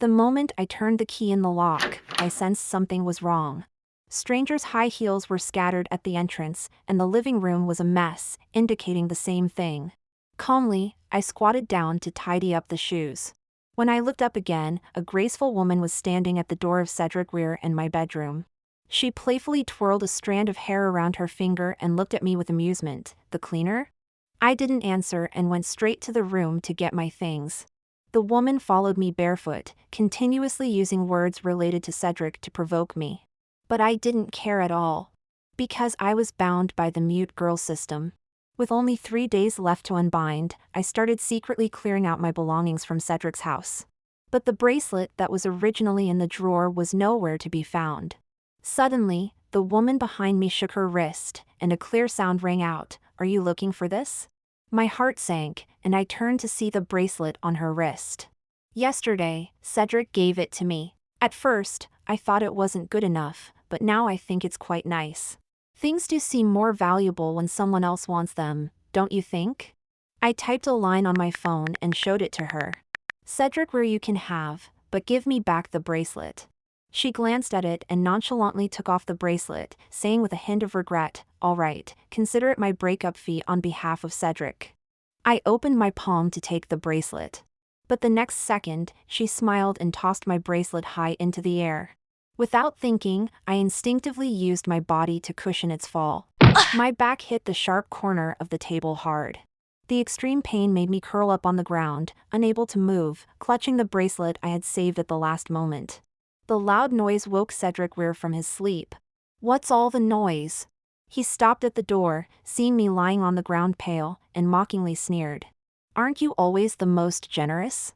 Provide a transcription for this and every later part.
The moment I turned the key in the lock, I sensed something was wrong. Strangers' high heels were scattered at the entrance, and the living room was a mess, indicating the same thing. Calmly, I squatted down to tidy up the shoes. When I looked up again, a graceful woman was standing at the door of Cedric Weir and my bedroom. She playfully twirled a strand of hair around her finger and looked at me with amusement. The cleaner? I didn't answer and went straight to the room to get my things. The woman followed me barefoot, continuously using words related to Cedric to provoke me. But I didn't care at all. Because I was bound by the mute girl system. With only 3 days left to unbind, I started secretly clearing out my belongings from Cedric's house. But the bracelet that was originally in the drawer was nowhere to be found. Suddenly, the woman behind me shook her wrist, and a clear sound rang out. "Are you looking for this?" My heart sank, and I turned to see the bracelet on her wrist. Yesterday, Cedric gave it to me. At first, I thought it wasn't good enough, but now I think it's quite nice. Things do seem more valuable when someone else wants them, don't you think? I typed a line on my phone and showed it to her. "Cedric Weir, you can have, but give me back the bracelet." She glanced at it and nonchalantly took off the bracelet, saying with a hint of regret, "All right, consider it my breakup fee on behalf of Cedric." I opened my palm to take the bracelet. But the next second, she smiled and tossed my bracelet high into the air. Without thinking, I instinctively used my body to cushion its fall. My back hit the sharp corner of the table hard. The extreme pain made me curl up on the ground, unable to move, clutching the bracelet I had saved at the last moment. The loud noise woke Cedric Weir from his sleep. "What's all the noise?" He stopped at the door, seeing me lying on the ground pale, and mockingly sneered. "Aren't you always the most generous?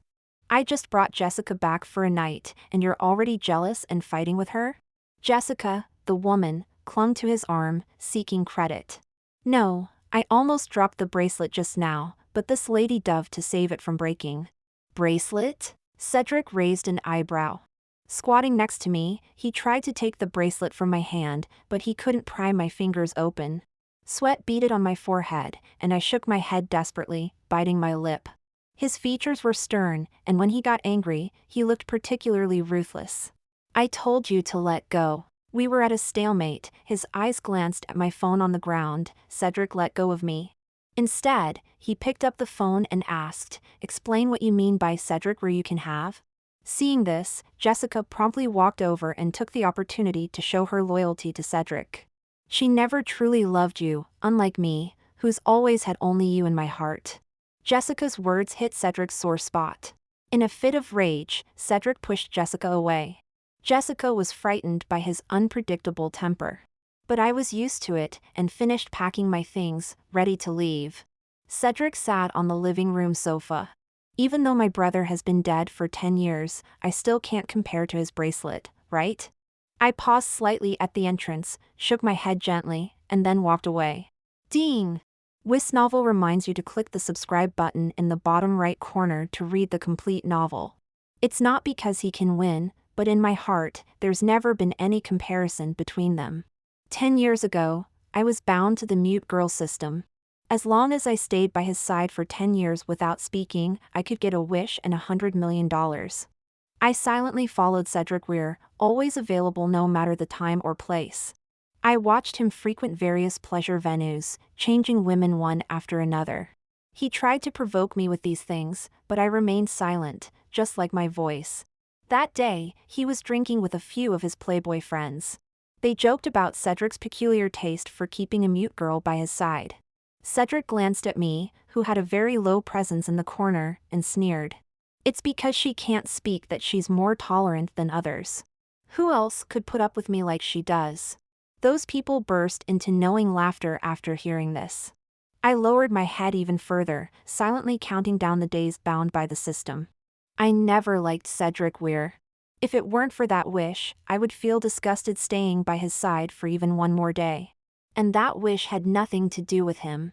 I just brought Jessica back for a night, and you're already jealous and fighting with her?" Jessica, the woman, clung to his arm, seeking credit. "No, I almost dropped the bracelet just now, but this lady dove to save it from breaking." "Bracelet?" Cedric raised an eyebrow. Squatting next to me, he tried to take the bracelet from my hand, but he couldn't pry my fingers open. Sweat beaded on my forehead, and I shook my head desperately, biting my lip. His features were stern, and when he got angry, he looked particularly ruthless. "I told you to let go." We were at a stalemate. His eyes glanced at my phone on the ground. Cedric let go of me. Instead, he picked up the phone and asked, "Explain what you mean by Cedric Weir you can have?" Seeing this, Jessica promptly walked over and took the opportunity to show her loyalty to Cedric. "She never truly loved you, unlike me, who's always had only you in my heart." Jessica's words hit Cedric's sore spot. In a fit of rage, Cedric pushed Jessica away. Jessica was frightened by his unpredictable temper. But I was used to it and finished packing my things, ready to leave. Cedric sat on the living room sofa. "Even though my brother has been dead for 10 years, I still can't compare to his bracelet, right?" I paused slightly at the entrance, shook my head gently, and then walked away. Ding! This novel reminds you to click the subscribe button in the bottom right corner to read the complete novel. It's not because he can win, but in my heart, there's never been any comparison between them. 10 years ago, I was bound to the mute girl system. As long as I stayed by his side for 10 years without speaking, I could get a wish and $100 million. I silently followed Cedric Weir, always available no matter the time or place. I watched him frequent various pleasure venues, changing women one after another. He tried to provoke me with these things, but I remained silent, just like my voice. That day, he was drinking with a few of his playboy friends. They joked about Cedric's peculiar taste for keeping a mute girl by his side. Cedric glanced at me, who had a very low presence in the corner, and sneered. "It's because she can't speak that she's more tolerant than others. Who else could put up with me like she does?" Those people burst into knowing laughter after hearing this. I lowered my head even further, silently counting down the days bound by the system. I never liked Cedric Weir. If it weren't for that wish, I would feel disgusted staying by his side for even one more day. And that wish had nothing to do with him.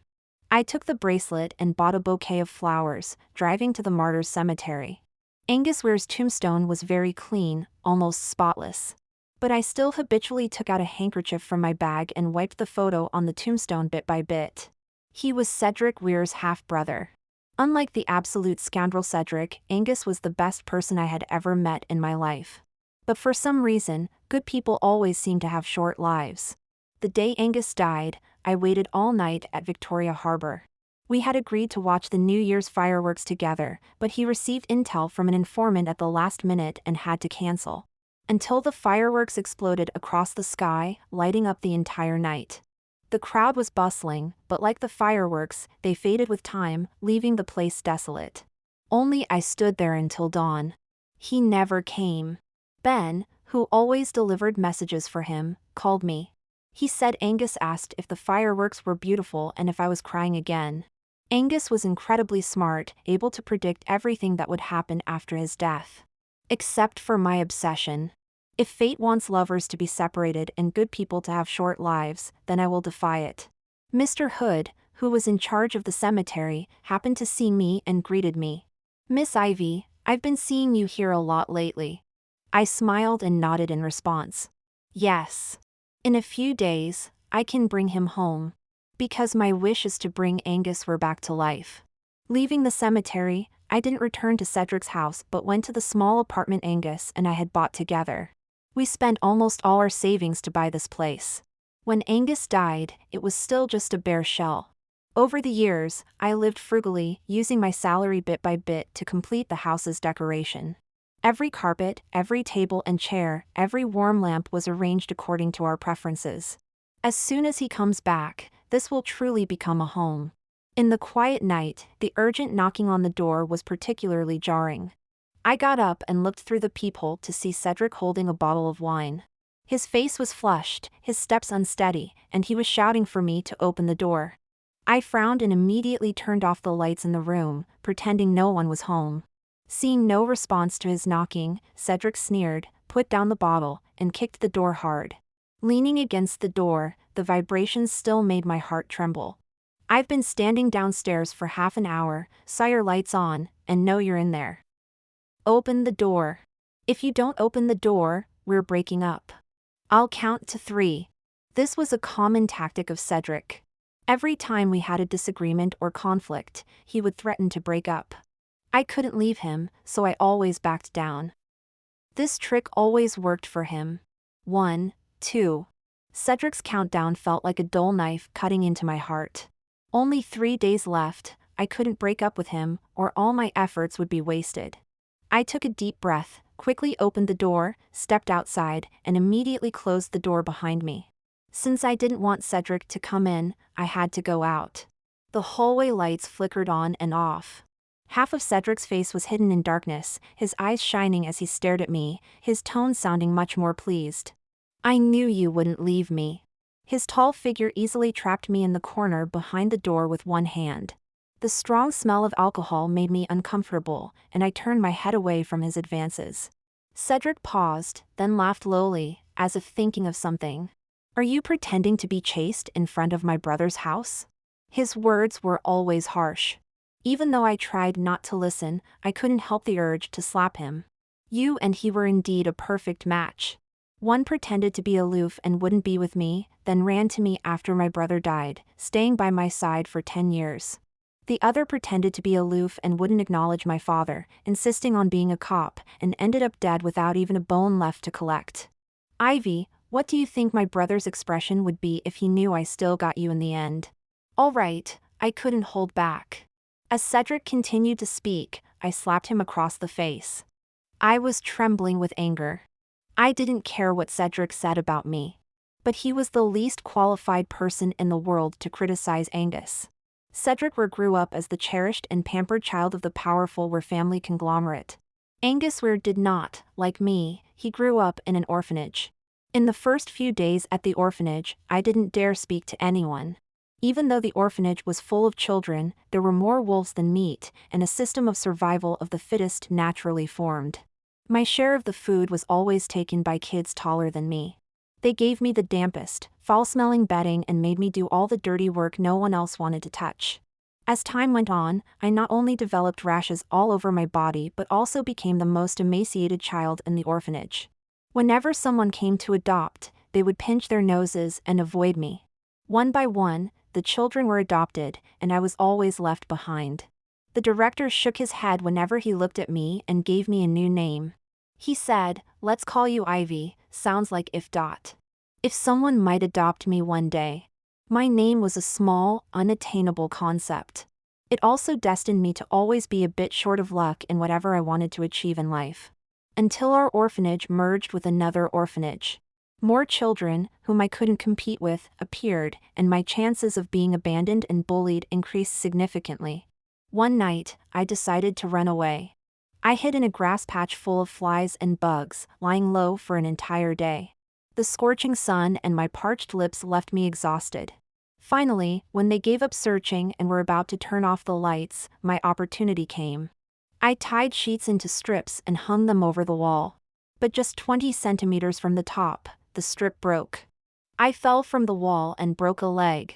I took the bracelet and bought a bouquet of flowers, driving to the Martyrs' Cemetery. Angus Weir's tombstone was very clean, almost spotless. But I still habitually took out a handkerchief from my bag and wiped the photo on the tombstone bit by bit. He was Cedric Weir's half-brother. Unlike the absolute scoundrel Cedric, Angus was the best person I had ever met in my life. But for some reason, good people always seem to have short lives. The day Angus died, I waited all night at Victoria Harbour. We had agreed to watch the New Year's fireworks together, but he received intel from an informant at the last minute and had to cancel. Until the fireworks exploded across the sky, lighting up the entire night. The crowd was bustling, but like the fireworks, they faded with time, leaving the place desolate. Only I stood there until dawn. He never came. Ben, who always delivered messages for him, called me. He said Angus asked if the fireworks were beautiful and if I was crying again. Angus was incredibly smart, able to predict everything that would happen after his death. Except for my obsession. If fate wants lovers to be separated and good people to have short lives, then I will defy it. Mr. Hood, who was in charge of the cemetery, happened to see me and greeted me. "Miss Ivy, I've been seeing you here a lot lately." I smiled and nodded in response. "Yes. In a few days, I can bring him home. Because my wish is to bring Angus Weir back to life." Leaving the cemetery, I didn't return to Cedric's house but went to the small apartment Angus and I had bought together. We spent almost all our savings to buy this place. When Angus died, it was still just a bare shell. Over the years, I lived frugally, using my salary bit by bit to complete the house's decoration. Every carpet, every table and chair, every warm lamp was arranged according to our preferences. As soon as he comes back, this will truly become a home. In the quiet night, the urgent knocking on the door was particularly jarring. I got up and looked through the peephole to see Cedric holding a bottle of wine. His face was flushed, his steps unsteady, and he was shouting for me to open the door. I frowned and immediately turned off the lights in the room, pretending no one was home. Seeing no response to his knocking, Cedric sneered, put down the bottle, and kicked the door hard. Leaning against the door, the vibrations still made my heart tremble. "I've been standing downstairs for half an hour, saw your lights on, and know you're in there. Open the door. If you don't open the door, we're breaking up. I'll count to 3. This was a common tactic of Cedric. Every time we had a disagreement or conflict, he would threaten to break up. I couldn't leave him, so I always backed down. This trick always worked for him. 1, 2. Cedric's countdown felt like a dull knife cutting into my heart. Only 3 days left, I couldn't break up with him, or all my efforts would be wasted. I took a deep breath, quickly opened the door, stepped outside, and immediately closed the door behind me. Since I didn't want Cedric to come in, I had to go out. The hallway lights flickered on and off. Half of Cedric's face was hidden in darkness, his eyes shining as he stared at me, his tone sounding much more pleased. "I knew you wouldn't leave me." His tall figure easily trapped me in the corner behind the door with one hand. The strong smell of alcohol made me uncomfortable, and I turned my head away from his advances. Cedric paused, then laughed lowly, as if thinking of something. "Are you pretending to be chaste in front of my brother's house?" His words were always harsh. Even though I tried not to listen, I couldn't help the urge to slap him. You and he were indeed a perfect match. One pretended to be aloof and wouldn't be with me, then ran to me after my brother died, staying by my side for 10 years. The other pretended to be aloof and wouldn't acknowledge my father, insisting on being a cop, and ended up dead without even a bone left to collect. "Ivy, what do you think my brother's expression would be if he knew I still got you in the end?" "All right," I couldn't hold back. As Cedric continued to speak, I slapped him across the face. I was trembling with anger. I didn't care what Cedric said about me. But he was the least qualified person in the world to criticize Angus. Cedric Weir grew up as the cherished and pampered child of the powerful Weir family conglomerate. Angus Weir did not, like me, he grew up in an orphanage. In the first few days at the orphanage, I didn't dare speak to anyone. Even though the orphanage was full of children, there were more wolves than meat, and a system of survival of the fittest naturally formed. My share of the food was always taken by kids taller than me. They gave me the dampest, foul-smelling bedding and made me do all the dirty work no one else wanted to touch. As time went on, I not only developed rashes all over my body but also became the most emaciated child in the orphanage. Whenever someone came to adopt, they would pinch their noses and avoid me. One by one, the children were adopted, and I was always left behind. The director shook his head whenever he looked at me and gave me a new name. He said, "Let's call you Ivy, sounds like if. If someone might adopt me one day." My name was a small, unattainable concept. It also destined me to always be a bit short of luck in whatever I wanted to achieve in life. Until our orphanage merged with another orphanage. More children, whom I couldn't compete with, appeared, and my chances of being abandoned and bullied increased significantly. One night, I decided to run away. I hid in a grass patch full of flies and bugs, lying low for an entire day. The scorching sun and my parched lips left me exhausted. Finally, when they gave up searching and were about to turn off the lights, my opportunity came. I tied sheets into strips and hung them over the wall. But just 20 centimeters from the top, the strip broke. I fell from the wall and broke a leg.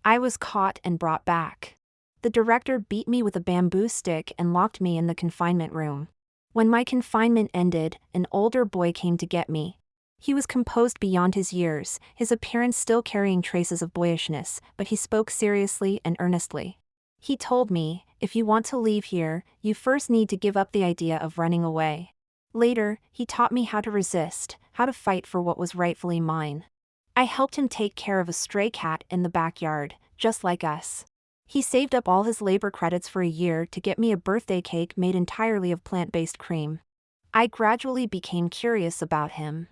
I was caught and brought back. The director beat me with a bamboo stick and locked me in the confinement room. When my confinement ended, an older boy came to get me. He was composed beyond his years, his appearance still carrying traces of boyishness, but he spoke seriously and earnestly. He told me, "If you want to leave here, you first need to give up the idea of running away." Later, he taught me how to resist, how to fight for what was rightfully mine. I helped him take care of a stray cat in the backyard, just like us. He saved up all his labor credits for a year to get me a birthday cake made entirely of plant-based cream. I gradually became curious about him.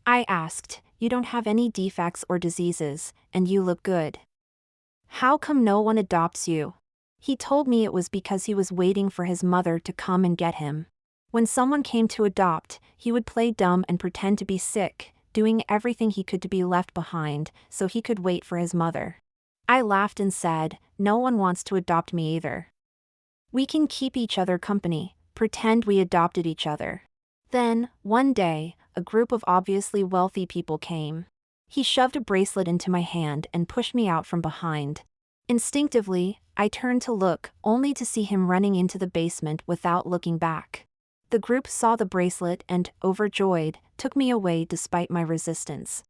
I asked, "You don't have any defects or diseases, and you look good. How come no one adopts you?" He told me it was because he was waiting for his mother to come and get him. When someone came to adopt, he would play dumb and pretend to be sick, doing everything he could to be left behind, so he could wait for his mother. I laughed and said, "No one wants to adopt me either. We can keep each other company, pretend we adopted each other." Then, one day, a group of obviously wealthy people came. He shoved a bracelet into my hand and pushed me out from behind. Instinctively, I turned to look, only to see him running into the basement without looking back. The group saw the bracelet and, overjoyed, took me away despite my resistance.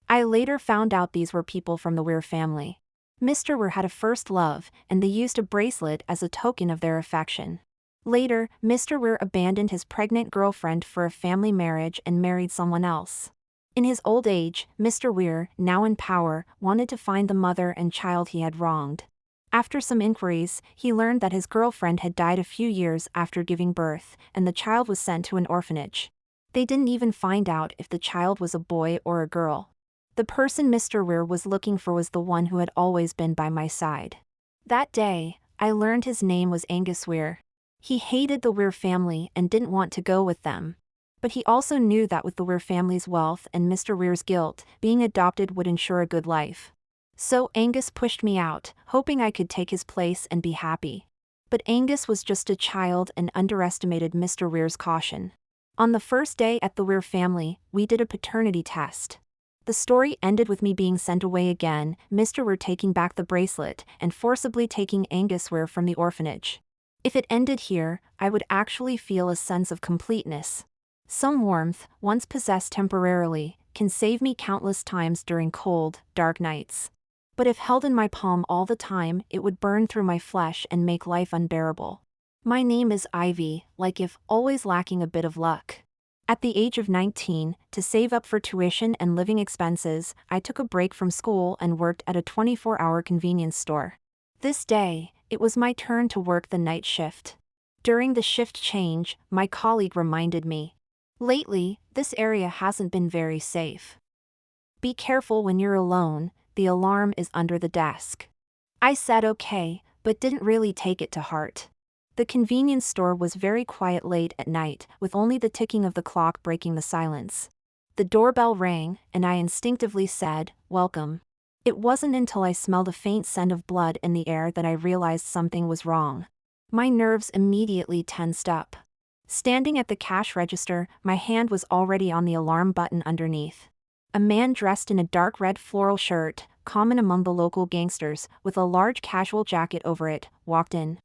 I later found out these were people from the Weir family. Mr. Weir had a first love, and they used a bracelet as a token of their affection. Later, Mr. Weir abandoned his pregnant girlfriend for a family marriage and married someone else. In his old age, Mr. Weir, now in power, wanted to find the mother and child he had wronged. After some inquiries, he learned that his girlfriend had died a few years after giving birth, and the child was sent to an orphanage. They didn't even find out if the child was a boy or a girl. The person Mr. Weir was looking for was the one who had always been by my side. That day, I learned his name was Angus Weir. He hated the Weir family and didn't want to go with them. But he also knew that with the Weir family's wealth and Mr. Weir's guilt, being adopted would ensure a good life. So Angus pushed me out, hoping I could take his place and be happy. But Angus was just a child and underestimated Mr. Weir's caution. On the first day at the Weir family, we did a paternity test. The story ended with me being sent away again, Mr. Weir taking back the bracelet, and forcibly taking Angus Weir from the orphanage. If it ended here, I would actually feel a sense of completeness. Some warmth, once possessed temporarily, can save me countless times during cold, dark nights. But if held in my palm all the time, it would burn through my flesh and make life unbearable. My name is Ivy, like if, always lacking a bit of luck. At the age of 19, to save up for tuition and living expenses, I took a break from school and worked at a 24-hour convenience store. This day, it was my turn to work the night shift. During the shift change, my colleague reminded me, "Lately, this area hasn't been very safe. Be careful when you're alone, the alarm is under the desk." I said okay, but didn't really take it to heart. The convenience store was very quiet late at night, with only the ticking of the clock breaking the silence. The doorbell rang, and I instinctively said, "Welcome." It wasn't until I smelled a faint scent of blood in the air that I realized something was wrong. My nerves immediately tensed up. Standing at the cash register, my hand was already on the alarm button underneath. A man dressed in a dark red floral shirt, common among the local gangsters, with a large casual jacket over it, walked in.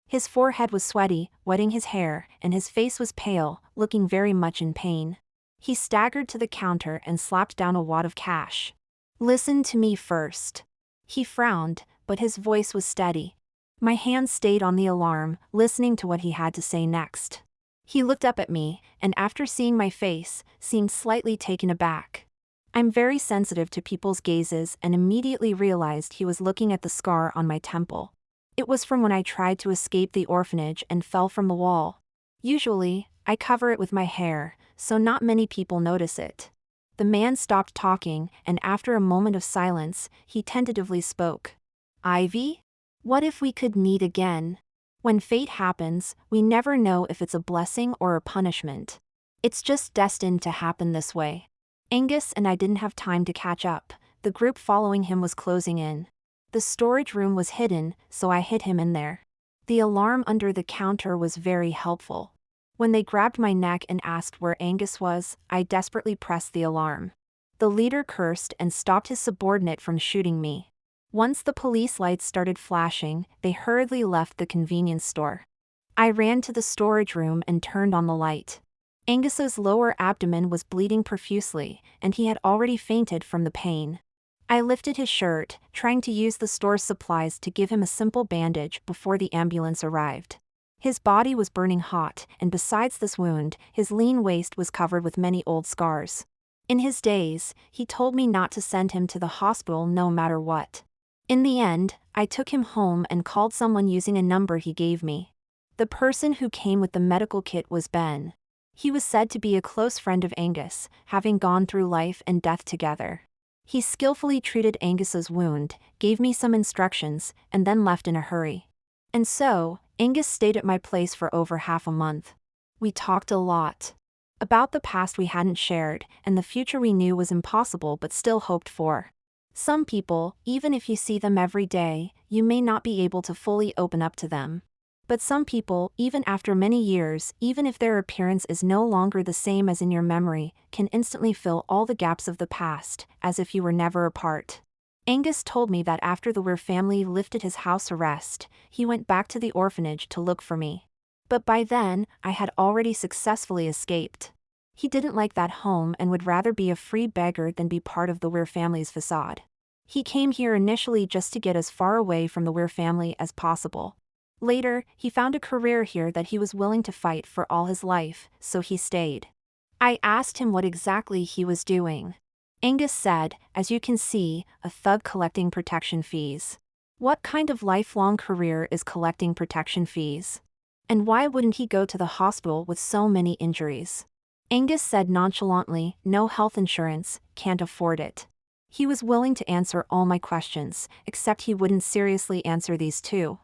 His forehead was sweaty, wetting his hair, and his face was pale, looking very much in pain. He staggered to the counter and slapped down a wad of cash. "Listen to me first." He frowned, but his voice was steady. My hand stayed on the alarm, listening to what he had to say next. He looked up at me, and after seeing my face, seemed slightly taken aback. I'm very sensitive to people's gazes and immediately realized he was looking at the scar on my temple. It was from when I tried to escape the orphanage and fell from the wall. Usually, I cover it with my hair, so not many people notice it. The man stopped talking, and after a moment of silence, he tentatively spoke. Ivy? What if we could meet again? When fate happens, we never know if it's a blessing or a punishment. It's just destined to happen this way. Angus and I didn't have time to catch up. The group following him was closing in. The storage room was hidden, so I hid him in there. The alarm under the counter was very helpful. When they grabbed my neck and asked where Angus was, I desperately pressed the alarm. The leader cursed and stopped his subordinate from shooting me. Once the police lights started flashing, they hurriedly left the convenience store. I ran to the storage room and turned on the light. Angus's lower abdomen was bleeding profusely, and he had already fainted from the pain. I lifted his shirt, trying to use the store's supplies to give him a simple bandage before the ambulance arrived. His body was burning hot, and besides this wound, his lean waist was covered with many old scars. In his daze, he told me not to send him to the hospital no matter what. In the end, I took him home and called someone using a number he gave me. The person who came with the medical kit was Ben. He was said to be a close friend of Angus, having gone through life and death together. He skillfully treated Angus's wound, gave me some instructions, and then left in a hurry. And so, Angus stayed at my place for over half a month. We talked a lot about the past we hadn't shared, and the future we knew was impossible but still hoped for. Some people, even if you see them every day, you may not be able to fully open up to them. But some people, even after many years, even if their appearance is no longer the same as in your memory, can instantly fill all the gaps of the past, as if you were never apart. Angus told me that after the Weir family lifted his house arrest, he went back to the orphanage to look for me. But by then, I had already successfully escaped. He didn't like that home and would rather be a free beggar than be part of the Weir family's facade. He came here initially just to get as far away from the Weir family as possible. Later, he found a career here that he was willing to fight for all his life, so he stayed. I asked him what exactly he was doing. Angus said, as you can see, a thug collecting protection fees. What kind of lifelong career is collecting protection fees? And why wouldn't he go to the hospital with so many injuries? Angus said nonchalantly, no health insurance, can't afford it. He was willing to answer all my questions, except he wouldn't seriously answer these two.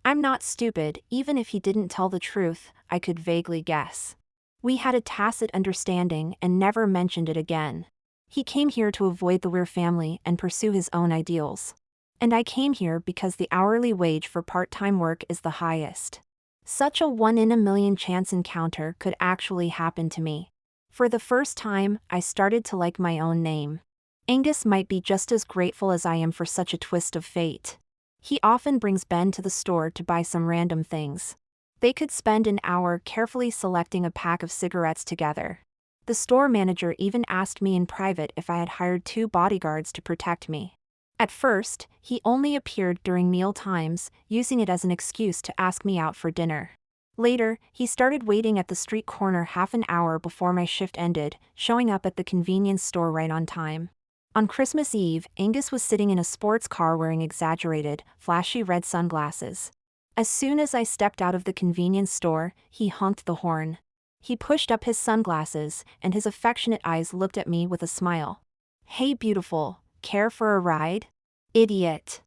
I'm not stupid, even if he didn't tell the truth, I could vaguely guess. We had a tacit understanding and never mentioned it again. He came here to avoid the Weir family and pursue his own ideals. And I came here because the hourly wage for part-time work is the highest. Such a one-in-a-million chance encounter could actually happen to me. For the first time, I started to like my own name. Angus might be just as grateful as I am for such a twist of fate. He often brings Ben to the store to buy some random things. They could spend an hour carefully selecting a pack of cigarettes together. The store manager even asked me in private if I had hired 2 bodyguards to protect me. At first, he only appeared during meal times, using it as an excuse to ask me out for dinner. Later, he started waiting at the street corner half an hour before my shift ended, showing up at the convenience store right on time. On Christmas Eve, Angus was sitting in a sports car wearing exaggerated, flashy red sunglasses. As soon as I stepped out of the convenience store, he honked the horn. He pushed up his sunglasses, and his affectionate eyes looked at me with a smile. Hey beautiful, care for a ride? Idiot.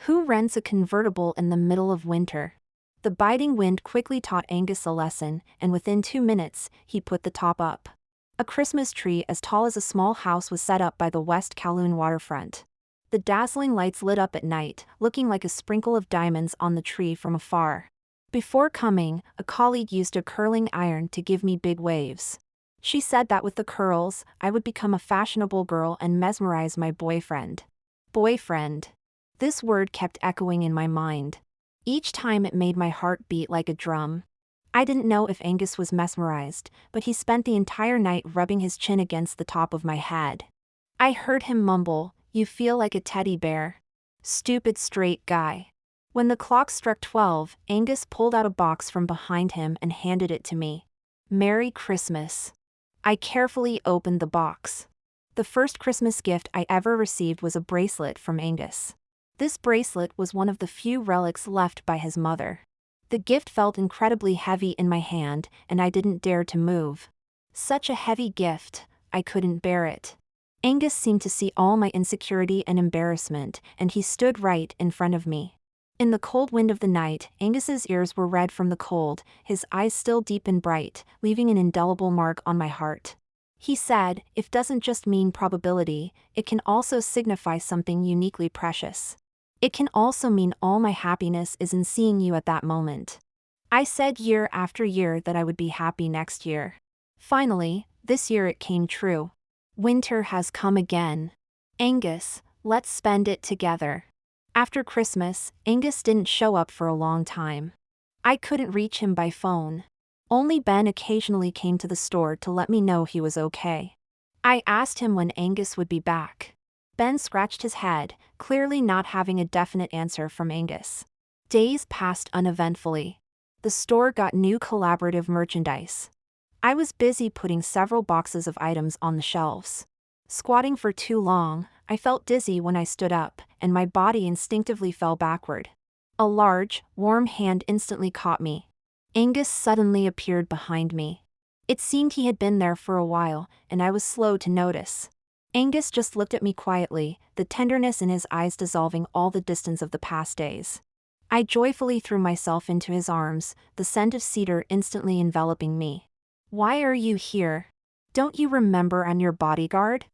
Who rents a convertible in the middle of winter? The biting wind quickly taught Angus a lesson, and within 2 minutes, he put the top up. A Christmas tree as tall as a small house was set up by the West Kowloon waterfront. The dazzling lights lit up at night, looking like a sprinkle of diamonds on the tree from afar. Before coming, a colleague used a curling iron to give me big waves. She said that with the curls, I would become a fashionable girl and mesmerize my boyfriend. Boyfriend. This word kept echoing in my mind. Each time it made my heart beat like a drum. I didn't know if Angus was mesmerized, but he spent the entire night rubbing his chin against the top of my head. I heard him mumble, "You feel like a teddy bear. Stupid straight guy." When the clock struck 12, Angus pulled out a box from behind him and handed it to me. Merry Christmas. I carefully opened the box. The first Christmas gift I ever received was a bracelet from Angus. This bracelet was one of the few relics left by his mother. The gift felt incredibly heavy in my hand, and I didn't dare to move. Such a heavy gift, I couldn't bear it. Angus seemed to see all my insecurity and embarrassment, and he stood right in front of me. In the cold wind of the night, Angus's ears were red from the cold, his eyes still deep and bright, leaving an indelible mark on my heart. He said, "If doesn't just mean probability, it can also signify something uniquely precious. It can also mean all my happiness is in seeing you at that moment." I said year after year that I would be happy next year. Finally, this year it came true. Winter has come again. Angus, let's spend it together. After Christmas, Angus didn't show up for a long time. I couldn't reach him by phone. Only Ben occasionally came to the store to let me know he was okay. I asked him when Angus would be back. Ben scratched his head, clearly not having a definite answer from Angus. Days passed uneventfully. The store got new collaborative merchandise. I was busy putting several boxes of items on the shelves. Squatting for too long, I felt dizzy when I stood up, and my body instinctively fell backward. A large, warm hand instantly caught me. Angus suddenly appeared behind me. It seemed he had been there for a while, and I was slow to notice. Angus just looked at me quietly, the tenderness in his eyes dissolving all the distance of the past days. I joyfully threw myself into his arms, the scent of cedar instantly enveloping me. "Why are you here? Don't you remember I'm your bodyguard?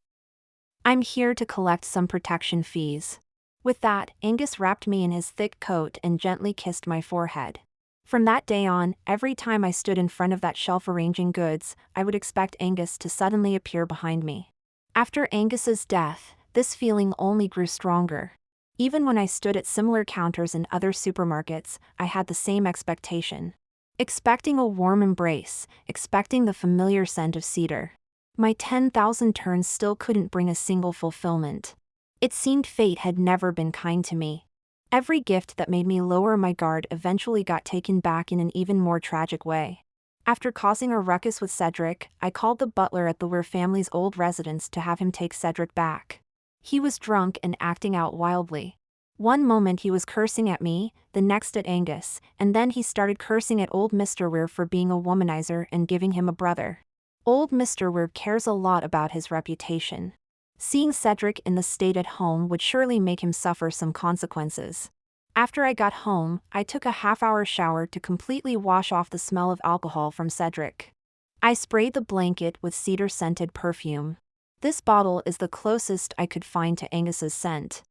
I'm here to collect some protection fees." With that, Angus wrapped me in his thick coat and gently kissed my forehead. From that day on, every time I stood in front of that shelf arranging goods, I would expect Angus to suddenly appear behind me. After Angus's death, this feeling only grew stronger. Even when I stood at similar counters in other supermarkets, I had the same expectation. Expecting a warm embrace, expecting the familiar scent of cedar. My 10,000 turns still couldn't bring a single fulfillment. It seemed fate had never been kind to me. Every gift that made me lower my guard eventually got taken back in an even more tragic way. After causing a ruckus with Cedric, I called the butler at the Weir family's old residence to have him take Cedric back. He was drunk and acting out wildly. One moment he was cursing at me, the next at Angus, and then he started cursing at old Mr. Weir for being a womanizer and giving him a brother. Old Mr. Weir cares a lot about his reputation. Seeing Cedric in the state at home would surely make him suffer some consequences. After I got home, I took a half-hour shower to completely wash off the smell of alcohol from Cedric. I sprayed the blanket with cedar-scented perfume. This bottle is the closest I could find to Angus's scent.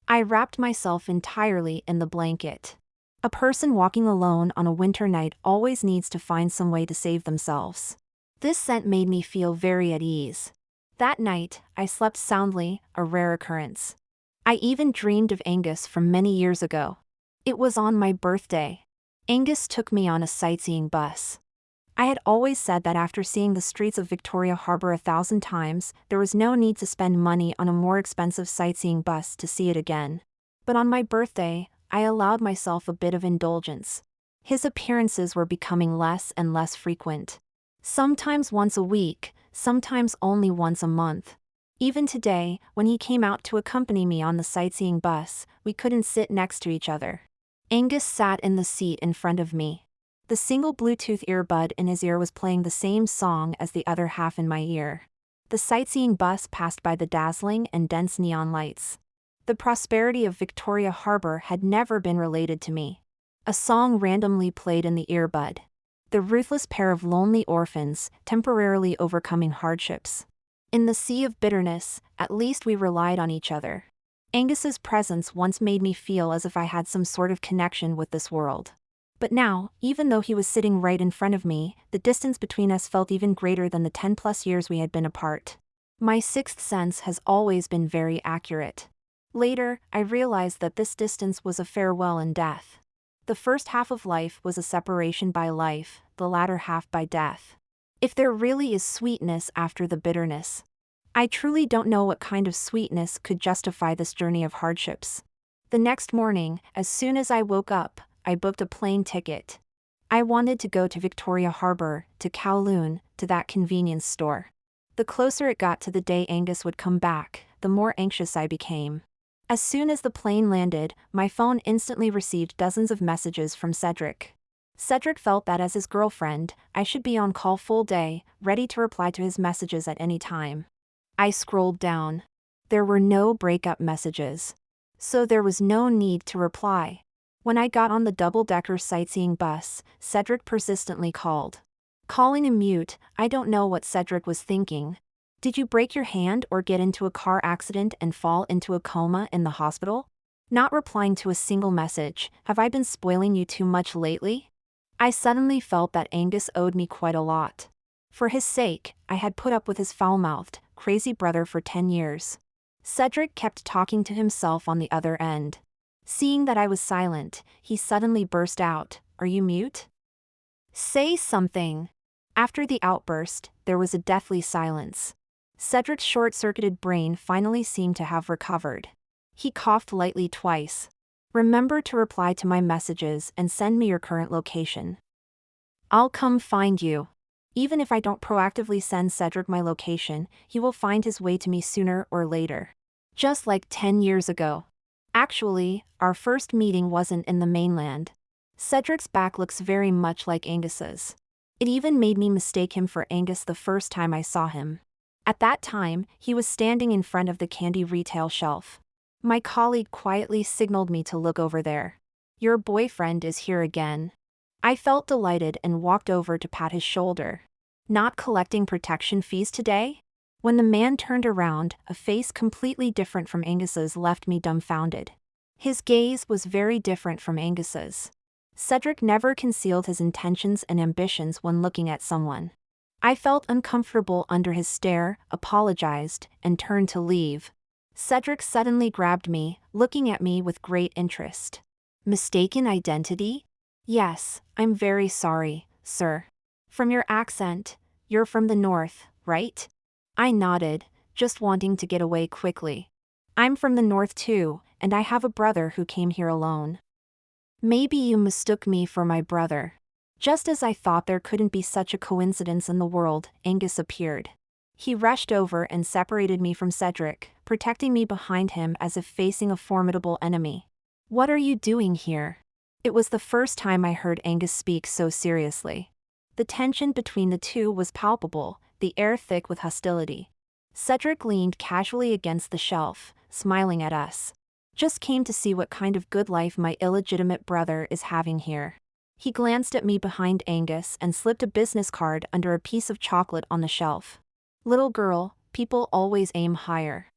I wrapped myself entirely in the blanket. A person walking alone on a winter night always needs to find some way to save themselves. This scent made me feel very at ease. That night, I slept soundly, a rare occurrence. I even dreamed of Angus from many years ago. It was on my birthday. Angus took me on a sightseeing bus. I had always said that after seeing the streets of Victoria Harbour 1,000 times, there was no need to spend money on a more expensive sightseeing bus to see it again. But on my birthday, I allowed myself a bit of indulgence. His appearances were becoming less and less frequent. Sometimes once a week, sometimes only once a month. Even today, when he came out to accompany me on the sightseeing bus, we couldn't sit next to each other. Angus sat in the seat in front of me. The single Bluetooth earbud in his ear was playing the same song as the other half in my ear. The sightseeing bus passed by the dazzling and dense neon lights. The prosperity of Victoria Harbour had never been related to me. A song randomly played in the earbud. The ruthless pair of lonely orphans, temporarily overcoming hardships. In the sea of bitterness, at least we relied on each other. Angus's presence once made me feel as if I had some sort of connection with this world. But now, even though he was sitting right in front of me, the distance between us felt even greater than the 10+ years we had been apart. My sixth sense has always been very accurate. Later, I realized that this distance was a farewell and death. The first half of life was a separation by life, the latter half by death. If there really is sweetness after the bitterness. I truly don't know what kind of sweetness could justify this journey of hardships. The next morning, as soon as I woke up, I booked a plane ticket. I wanted to go to Victoria Harbour, to Kowloon, to that convenience store. The closer it got to the day Angus would come back, the more anxious I became. As soon as the plane landed, my phone instantly received dozens of messages from Cedric. Cedric felt that as his girlfriend, I should be on call full day, ready to reply to his messages at any time. I scrolled down. There were no breakup messages. So there was no need to reply. When I got on the double-decker sightseeing bus, Cedric persistently called. Calling him mute, I don't know what Cedric was thinking. Did you break your hand or get into a car accident and fall into a coma in the hospital? Not replying to a single message, have I been spoiling you too much lately? I suddenly felt that Angus owed me quite a lot. For his sake, I had put up with his foul-mouthed, crazy brother for 10 years. Cedric kept talking to himself on the other end. Seeing that I was silent, he suddenly burst out, "Are you mute? Say something." After the outburst, there was a deathly silence. Cedric's short-circuited brain finally seemed to have recovered. He coughed lightly twice. "Remember to reply to my messages and send me your current location. I'll come find you." Even if I don't proactively send Cedric my location, he will find his way to me sooner or later. Just like 10 years ago. Actually, our first meeting wasn't in the mainland. Cedric's back looks very much like Angus's. It even made me mistake him for Angus the first time I saw him. At that time, he was standing in front of the candy retail shelf. My colleague quietly signaled me to look over there. "Your boyfriend is here again." I felt delighted and walked over to pat his shoulder. "Not collecting protection fees today?" When the man turned around, a face completely different from Angus's left me dumbfounded. His gaze was very different from Angus's. Cedric never concealed his intentions and ambitions when looking at someone. I felt uncomfortable under his stare, apologized, and turned to leave. Cedric suddenly grabbed me, looking at me with great interest. "Mistaken identity? Yes, I'm very sorry, sir. From your accent, you're from the north, right?" I nodded, just wanting to get away quickly. "I'm from the north too, and I have a brother who came here alone." "Maybe you mistook me for my brother." Just as I thought there couldn't be such a coincidence in the world, Angus appeared. He rushed over and separated me from Cedric, protecting me behind him as if facing a formidable enemy. "What are you doing here?" It was the first time I heard Angus speak so seriously. The tension between the two was palpable, the air thick with hostility. Cedric leaned casually against the shelf, smiling at us. "Just came to see what kind of good life my illegitimate brother is having here." He glanced at me behind Angus and slipped a business card under a piece of chocolate on the shelf. "Little girl, people always aim higher.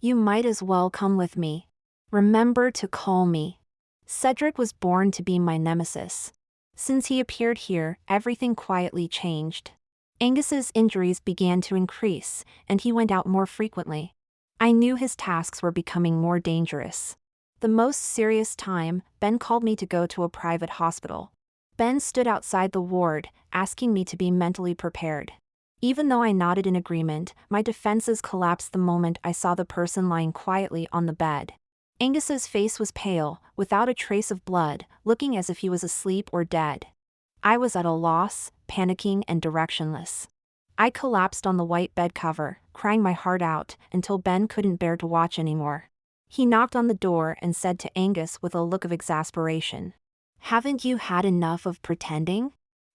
You might as well come with me. Remember to call me." Cedric was born to be my nemesis. Since he appeared here, everything quietly changed. Angus's injuries began to increase, and he went out more frequently. I knew his tasks were becoming more dangerous. The most serious time, Ben called me to go to a private hospital. Ben stood outside the ward, asking me to be mentally prepared. Even though I nodded in agreement, my defenses collapsed the moment I saw the person lying quietly on the bed. Angus's face was pale, without a trace of blood, looking as if he was asleep or dead. I was at a loss, panicking and directionless. I collapsed on the white bed cover, crying my heart out, until Ben couldn't bear to watch anymore. He knocked on the door and said to Angus with a look of exasperation, "Haven't you had enough of pretending?"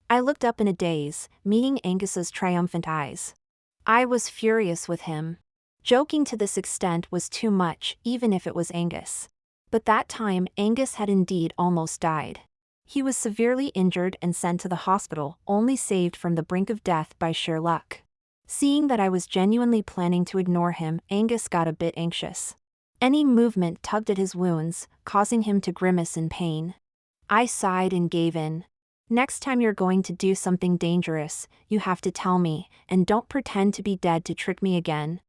I looked up in a daze, meeting Angus's triumphant eyes. I was furious with him. Joking to this extent was too much, even if it was Angus. But that time, Angus had indeed almost died. He was severely injured and sent to the hospital, only saved from the brink of death by sheer luck. Seeing that I was genuinely planning to ignore him, Angus got a bit anxious. Any movement tugged at his wounds, causing him to grimace in pain. I sighed and gave in. "Next time you're going to do something dangerous, you have to tell me, and don't pretend to be dead to trick me again."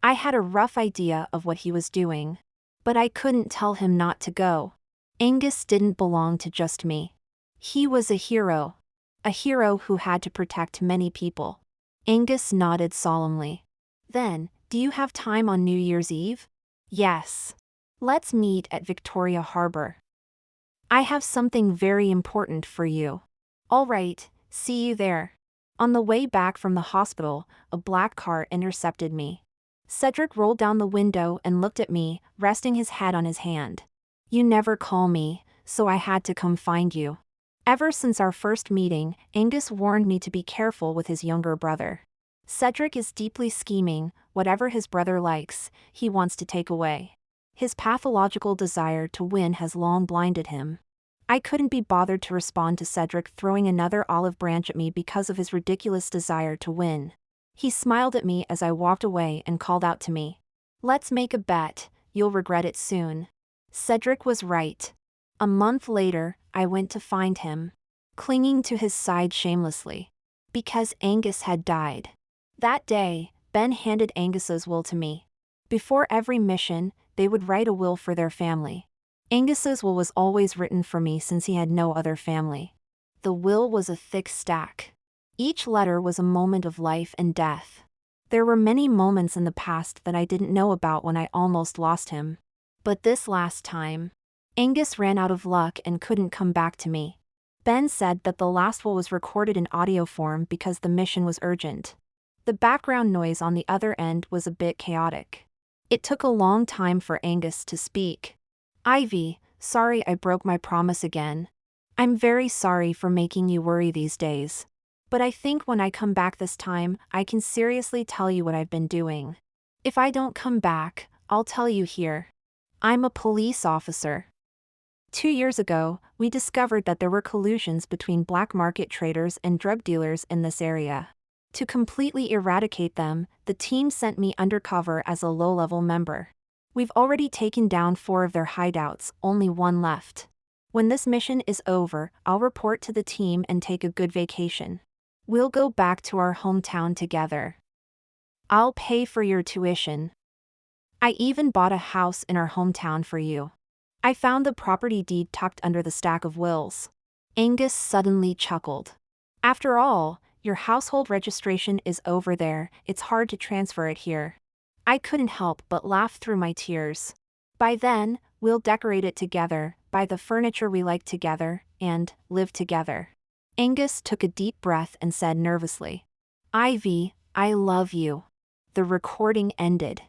I had a rough idea of what he was doing. But I couldn't tell him not to go. Angus didn't belong to just me. He was a hero. A hero who had to protect many people. Angus nodded solemnly. "Then, do you have time on New Year's Eve?" "Yes." Let's meet at Victoria Harbor. I have something very important for you. All right, see you there. On the way back from the hospital, a black car intercepted me. Cedric rolled down the window and looked at me, resting his head on his hand. You never call me, so I had to come find you. Ever since our first meeting, Angus warned me to be careful with his younger brother. Cedric is deeply scheming. Whatever his brother likes, he wants to take away. His pathological desire to win has long blinded him. I couldn't be bothered to respond to Cedric throwing another olive branch at me because of his ridiculous desire to win. He smiled at me as I walked away and called out to me. Let's make a bet, you'll regret it soon. Cedric was right. A month later, I went to find him, clinging to his side shamelessly. Because Angus had died. That day, Ben handed Angus's will to me. Before every mission, they would write a will for their family. Angus's will was always written for me since he had no other family. The will was a thick stack. Each letter was a moment of life and death. There were many moments in the past that I didn't know about when I almost lost him. But this last time, Angus ran out of luck and couldn't come back to me. Ben said that the last will was recorded in audio form because the mission was urgent. The background noise on the other end was a bit chaotic. It took a long time for Angus to speak. Ivy, sorry I broke my promise again. I'm very sorry for making you worry these days. But I think when I come back this time, I can seriously tell you what I've been doing. If I don't come back, I'll tell you here. I'm a police officer. 2 years ago, we discovered that there were collusions between black market traders and drug dealers in this area. To completely eradicate them, the team sent me undercover as a low-level member. We've already taken down 4 of their hideouts, only 1 left. When this mission is over, I'll report to the team and take a good vacation. We'll go back to our hometown together. I'll pay for your tuition. I even bought a house in our hometown for you. I found the property deed tucked under the stack of wills. Angus suddenly chuckled. After all, your household registration is over there, it's hard to transfer it here. I couldn't help but laugh through my tears. By then, we'll decorate it together, buy the furniture we like together, and live together. Angus took a deep breath and said nervously, Ivy, I love you. The recording ended.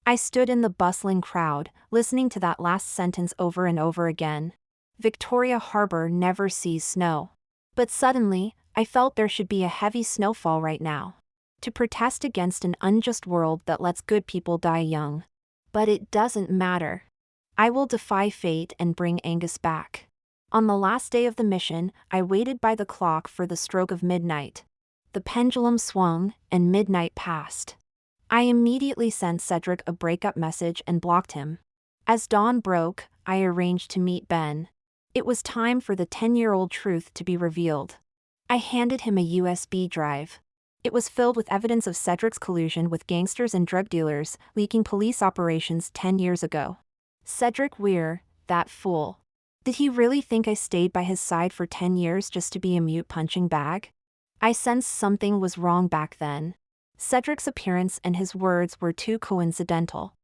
I stood in the bustling crowd, listening to that last sentence over and over again. Victoria Harbor never sees snow. But suddenly, I felt there should be a heavy snowfall right now. To protest against an unjust world that lets good people die young. But it doesn't matter. I will defy fate and bring Angus back. On the last day of the mission, I waited by the clock for the stroke of midnight. The pendulum swung, and midnight passed. I immediately sent Cedric a breakup message and blocked him. As dawn broke, I arranged to meet Ben. It was time for the 10-year-old truth to be revealed. I handed him a USB drive. It was filled with evidence of Cedric's collusion with gangsters and drug dealers, leaking police operations 10 years ago. Cedric Weir, that fool. Did he really think I stayed by his side for 10 years just to be a mute punching bag? I sensed something was wrong back then. Cedric's appearance and his words were too coincidental.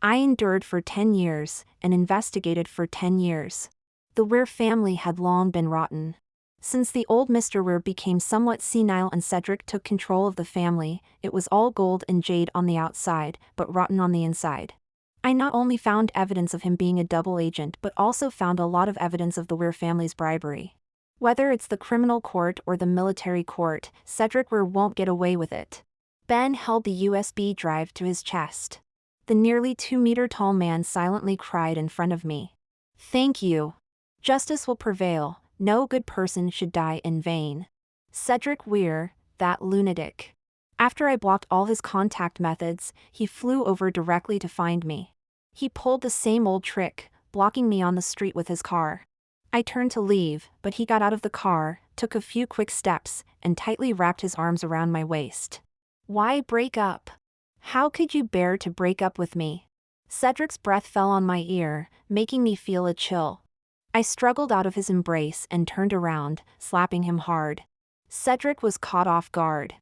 I endured for 10 years and investigated for 10 years. The Weir family had long been rotten. Since the old Mr. Weir became somewhat senile and Cedric took control of the family, it was all gold and jade on the outside, but rotten on the inside. I not only found evidence of him being a double agent but also found a lot of evidence of the Weir family's bribery. Whether it's the criminal court or the military court, Cedric Weir won't get away with it. Ben held the USB drive to his chest. The nearly 2-meter-tall man silently cried in front of me. Thank you. Justice will prevail. No good person should die in vain. Cedric Weir, that lunatic. After I blocked all his contact methods, he flew over directly to find me. He pulled the same old trick, blocking me on the street with his car. I turned to leave, but he got out of the car, took a few quick steps, and tightly wrapped his arms around my waist. Why break up? How could you bear to break up with me? Cedric's breath fell on my ear, making me feel a chill. I struggled out of his embrace and turned around, slapping him hard. Cedric was caught off guard.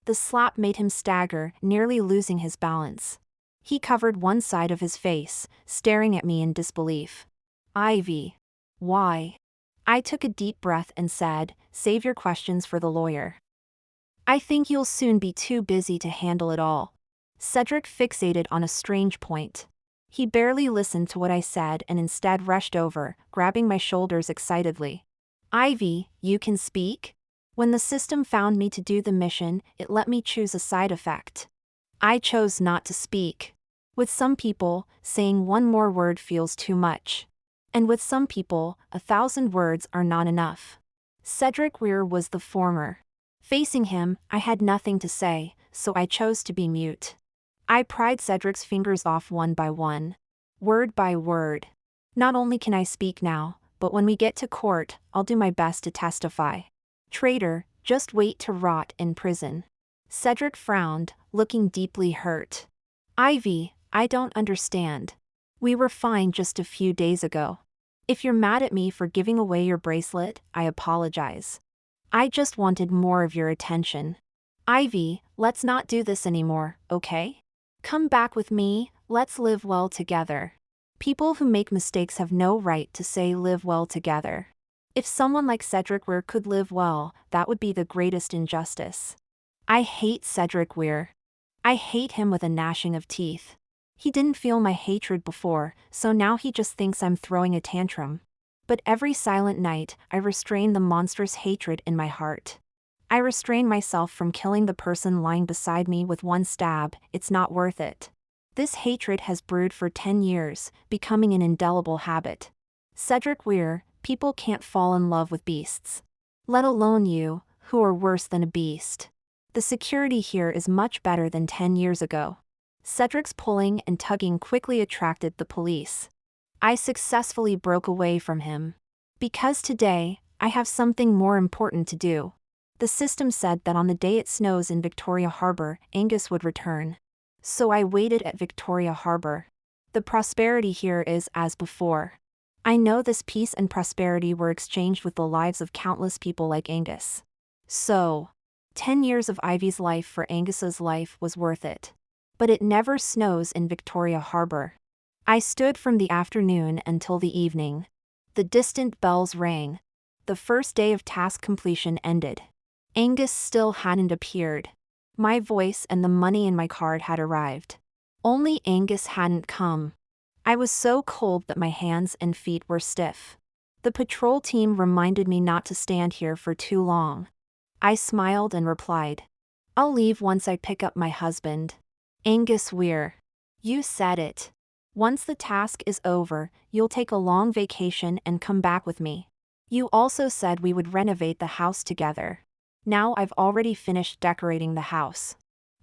The slap made him stagger, nearly losing his balance. He covered one side of his face, staring at me in disbelief. Ivy. Why? I took a deep breath and said, "Save your questions for the lawyer. I think you'll soon be too busy to handle it all." Cedric fixated on a strange point. He barely listened to what I said and instead rushed over, grabbing my shoulders excitedly. "Ivy, you can speak?" When the system found me to do the mission, it let me choose a side effect. I chose not to speak. With some people, saying one more word feels too much. And with some people, 1,000 words are not enough. Cedric Weir was the former. Facing him, I had nothing to say, so I chose to be mute. I pried Cedric's fingers off one by one. Word by word. Not only can I speak now, but when we get to court, I'll do my best to testify. Traitor, just wait to rot in prison. Cedric frowned, looking deeply hurt. Ivy, I don't understand. We were fine just a few days ago. If you're mad at me for giving away your bracelet, I apologize. I just wanted more of your attention. Ivy, let's not do this anymore, okay? Come back with me, let's live well together. People who make mistakes have no right to say live well together. If someone like Cedric Weir could live well, that would be the greatest injustice. I hate Cedric Weir. I hate him with a gnashing of teeth. He didn't feel my hatred before, so now he just thinks I'm throwing a tantrum. But every silent night, I restrain the monstrous hatred in my heart. I restrain myself from killing the person lying beside me with one stab. It's not worth it. This hatred has brewed for 10 years, becoming an indelible habit. Cedric Weir, people can't fall in love with beasts. Let alone you, who are worse than a beast. The security here is much better than 10 years ago. Cedric's pulling and tugging quickly attracted the police. I successfully broke away from him. Because today, I have something more important to do. The system said that on the day it snows in Victoria Harbor, Angus would return. So I waited at Victoria Harbor. The prosperity here is as before. I know this peace and prosperity were exchanged with the lives of countless people like Angus. So, 10 years of Ivy's life for Angus's life was worth it. But it never snows in Victoria Harbor. I stood from the afternoon until the evening. The distant bells rang. The first day of task completion ended. Angus still hadn't appeared. My voice and the money in my card had arrived. Only Angus hadn't come. I was so cold that my hands and feet were stiff. The patrol team reminded me not to stand here for too long. I smiled and replied, "I'll leave once I pick up my husband." Angus Weir. You said it. Once the task is over, you'll take a long vacation and come back with me. You also said we would renovate the house together. Now I've already finished decorating the house.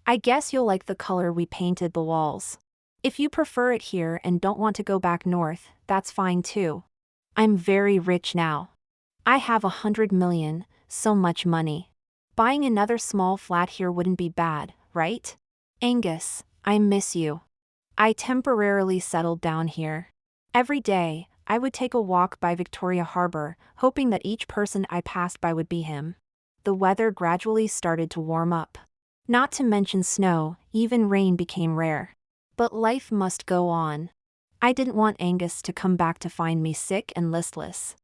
I guess you'll like the color we painted the walls. If you prefer it here and don't want to go back north, that's fine too. I'm very rich now. I have 100 million, so much money. Buying another small flat here wouldn't be bad, right? Angus, I miss you. I temporarily settled down here. Every day, I would take a walk by Victoria Harbor, hoping that each person I passed by would be him. The weather gradually started to warm up. Not to mention snow, even rain became rare. But life must go on. I didn't want Angus to come back to find me sick and listless.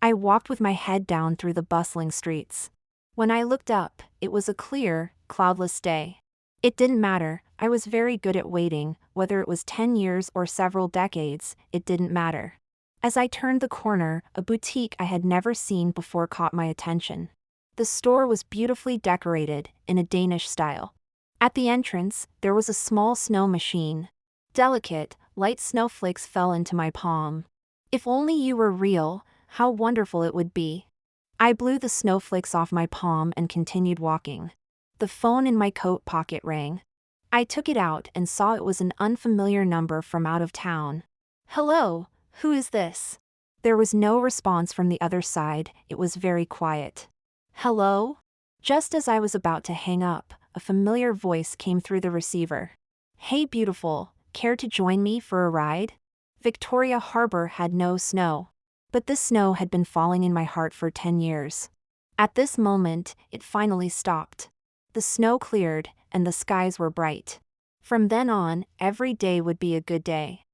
I walked with my head down through the bustling streets. When I looked up, it was a clear, cloudless day. It didn't matter, I was very good at waiting, whether it was 10 years or several decades, it didn't matter. As I turned the corner, a boutique I had never seen before caught my attention. The store was beautifully decorated, in a Danish style. At the entrance, there was a small snow machine. Delicate, light snowflakes fell into my palm. If only you were real, how wonderful it would be. I blew the snowflakes off my palm and continued walking. The phone in my coat pocket rang. I took it out and saw it was an unfamiliar number from out of town. "Hello, who is this?" There was no response from the other side, it was very quiet. "Hello?" Just as I was about to hang up, a familiar voice came through the receiver. "Hey beautiful, care to join me for a ride?" Victoria Harbor had no snow. But this snow had been falling in my heart for 10 years. At this moment, it finally stopped. The snow cleared, and the skies were bright. From then on, every day would be a good day.